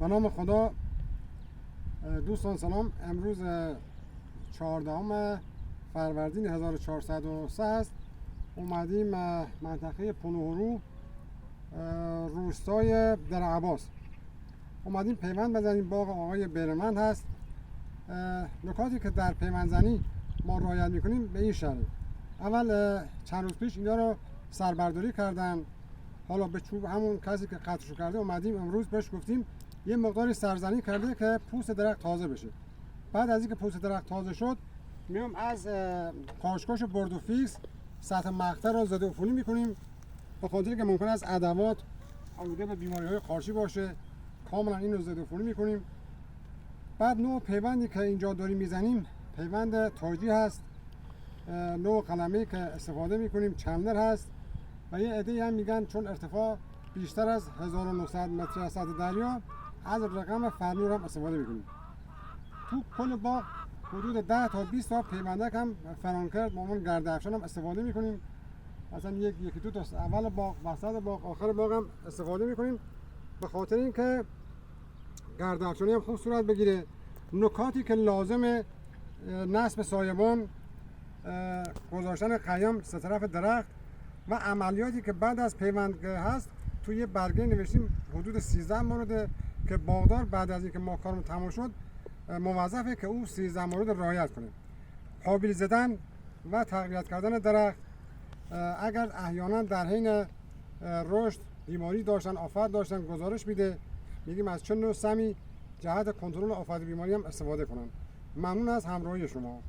به نام خدا. دوستان سلام. امروز 14 فروردین 1403 است. اومدیم منطقه پنوهرو، روستای درعباس. اومدیم پیوند بزنیم. باغ آقای برمند هست. نکاتی که در پیوندزنی ما رعایت میکنیم به این شکل: اول چند روز پیش اینا رو سربرداری کردن. حالا به چوب همون کسی که قطعشو کرده اومدیم امروز بهش گفتیم یه مقداری سرزنی کرده که پوست درخت تازه بشه. بعد از اینکه پوست درخت تازه شد میام از کاشکاش بردوفیکس سطح مقطع رو ضد عفونی میکنیم، به خاطر که ممکن است ادوات آلوده به بیماری‌های قارچی باشه. کاملا اینو ضد عفونی میکنیم. بعد نوع پیوندی که اینجا داریم میزنیم پیوند تاجی هست. نوع قلمه‌ای که استفاده میکنیم چندر هست و یه عده‌ای هم میگن چون ارتفاع بیشتر از 1900 متر از سطح دریا از رقم فرنور هم استفاده میکنیم. تو کل باغ حدود 10 تا 20 تا پیوندک هم فرانکرد معمول گرد افشان هم استفاده میکنیم. مثلا یکی دو تا اول باغ، وسط باغ، آخر باغ هم استفاده میکنیم، به خاطر اینکه گرد افشانی هم خوب صورت بگیره. نکاتی که لازمه: نصب سایبان، گذاشتن قیم سه طرف درخت و عملیاتی که بعد از پیوند هست. توی برگه نوشتیم حدود 13 مورد که باغدار بعد از اینکه ما کارمون تمام شد موظفه که او 13 مورد رعایت کنه. قابل زدن و تقویت کردن درخت. اگر احیانا در حین رشد بیماری داشتن، آفت داشتن، گزارش میده، میگیم از چه نوع سمی جهت کنترل آفت بیماری هم استفاده کنن. ممنون از همراهی شما.